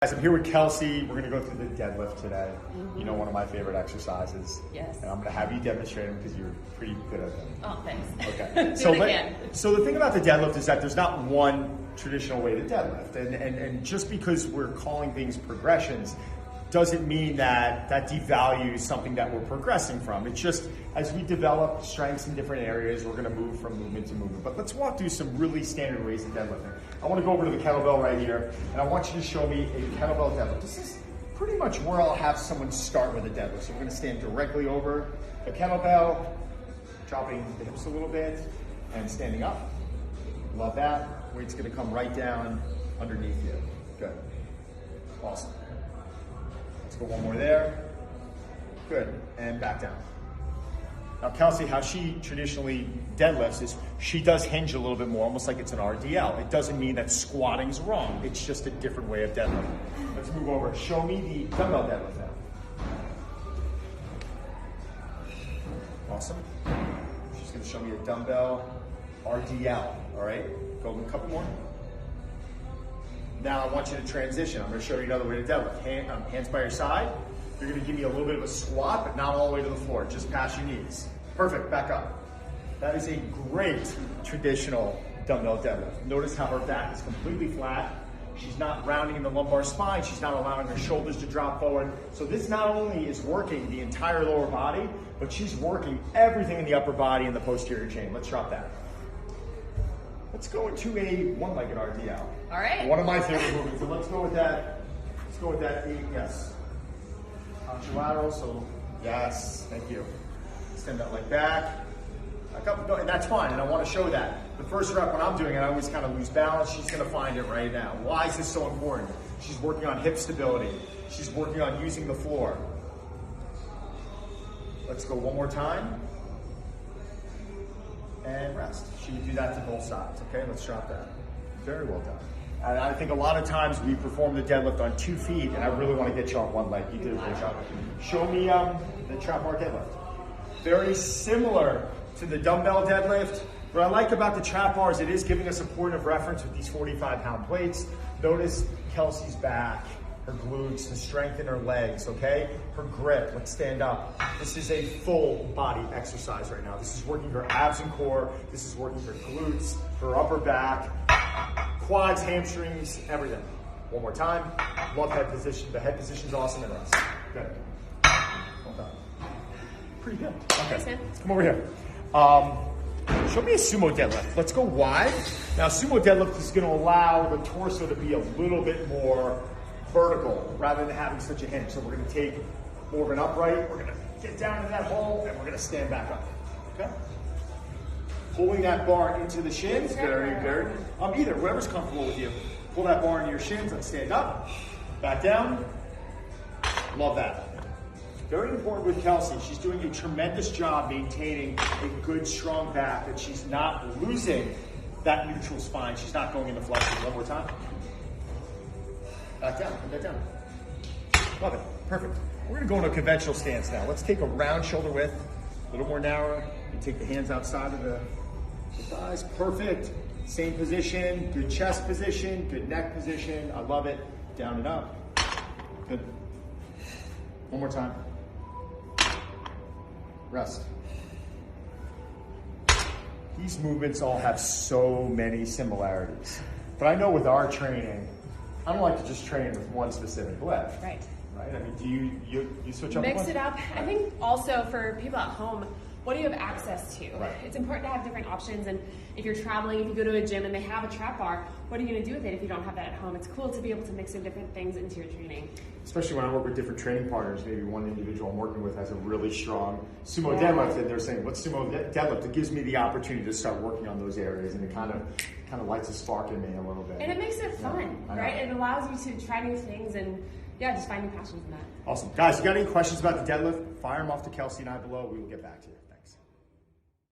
Guys, I'm here with Kelsey. We're gonna go through the deadlift today. You know, one of my favorite exercises. Yes. And I'm gonna have you demonstrate them because you're pretty good at them. Oh, thanks. Okay. Do it again. So the thing about the deadlift is that there's not one traditional way to deadlift. And just because we're calling things progressions doesn't mean that that devalues something that we're progressing from. It's just, as we develop strengths in different areas, we're gonna move from movement to movement. But let's walk through some really standard ways of deadlifting. I wanna go over to the kettlebell right here, and I want you to show me a kettlebell deadlift. This is pretty much where I'll have someone start with a deadlift. So we're gonna stand directly over the kettlebell, dropping the hips a little bit, and standing up. Love that. Weight's gonna come right down underneath you. Good. Awesome. Let's go one more there. Good, and back down. Now Kelsey, how she traditionally deadlifts is she does hinge a little bit more, almost like it's an RDL. It doesn't mean that squatting's wrong. It's just a different way of deadlifting. Let's move over. Show me the dumbbell deadlift now. Awesome. She's gonna show me a dumbbell RDL, all right? Go a couple more. Now I want you to transition. I'm gonna show you another way to deadlift. Hands by your side. You're gonna give me a little bit of a squat, but not all the way to the floor, just past your knees. Perfect, back up. That is a great traditional dumbbell deadlift. Notice how her back is completely flat. She's not rounding in the lumbar spine. She's not allowing her shoulders to drop forward. So this not only is working the entire lower body, but she's working everything in the upper body and the posterior chain. Let's drop that. Let's go into a one-legged RDL. All right. One of my favorite movements. So let's go with that. Let's go with that. Yes. Contralateral. So yes. Thank you. Extend that leg back. Back up. No, and that's fine. And I want to show that. The first rep when I'm doing it, I always kind of lose balance. She's going to find it right now. Why is this so important? She's working on hip stability. She's working on using the floor. Let's go one more time. And rest. She would do that to both sides. Okay, let's drop that. Very well done. And I think a lot of times we perform the deadlift on 2 feet, and I really want to get you on one leg. You did a great job. Show me the trap bar deadlift. Very similar to the dumbbell deadlift. What I like about the trap bar is it is giving us a point of reference with these 45-pound plates. Notice Kelsey's back, her glutes, the strength in her legs, okay? Her grip, let's stand up. This is a full body exercise right now. This is working her abs and core. This is working her glutes, her upper back, quads, hamstrings, everything. One more time. Love head position. The head position's awesome and rest. Good. Well done. Pretty good. Okay, let's come over here. Show me a sumo deadlift. Let's go wide. Now, sumo deadlift is going to allow the torso to be a little bit more vertical rather than having such a hinge. So we're going to take more of an upright. We're going to get down into that hole and we're going to stand back up. Okay? Pulling that bar into the shins. Very. Either, whatever's comfortable with you. Pull that bar into your shins. Let's stand up. Back down. Love that. Very important with Kelsey. She's doing a tremendous job maintaining a good, strong back, that she's not losing that neutral spine. She's not going into flexion. One more time. Back down, put that down. Love it, perfect. We're gonna go into a conventional stance now. Let's take a round shoulder width, a little more narrow, and take the hands outside of the thighs. Perfect, same position, good chest position, good neck position. I love it, down and up. Good. One more time. Rest. These movements all have so many similarities. But I know with our training, I don't like to just train with one specific lift. Right. Right? I mean, do you switch up? Mix it up. I think also for people at home, what do you have access to? Right. It's important to have different options, and if you're traveling, if you go to a gym and they have a trap bar, what are you going to do with it if you don't have that at home? It's cool to be able to mix in different things into your training. Especially when I work with different training partners, maybe one individual I'm working with has a really strong sumo deadlift, and they're saying, what's sumo deadlift? It gives me the opportunity to start working on those areas, and it kind of lights a spark in me a little bit. And it makes it fun, right? It allows you to try new things and just find new passions in that. Awesome. Guys, you got any questions about the deadlift? Fire them off to Kelsey and I below. We will get back to you.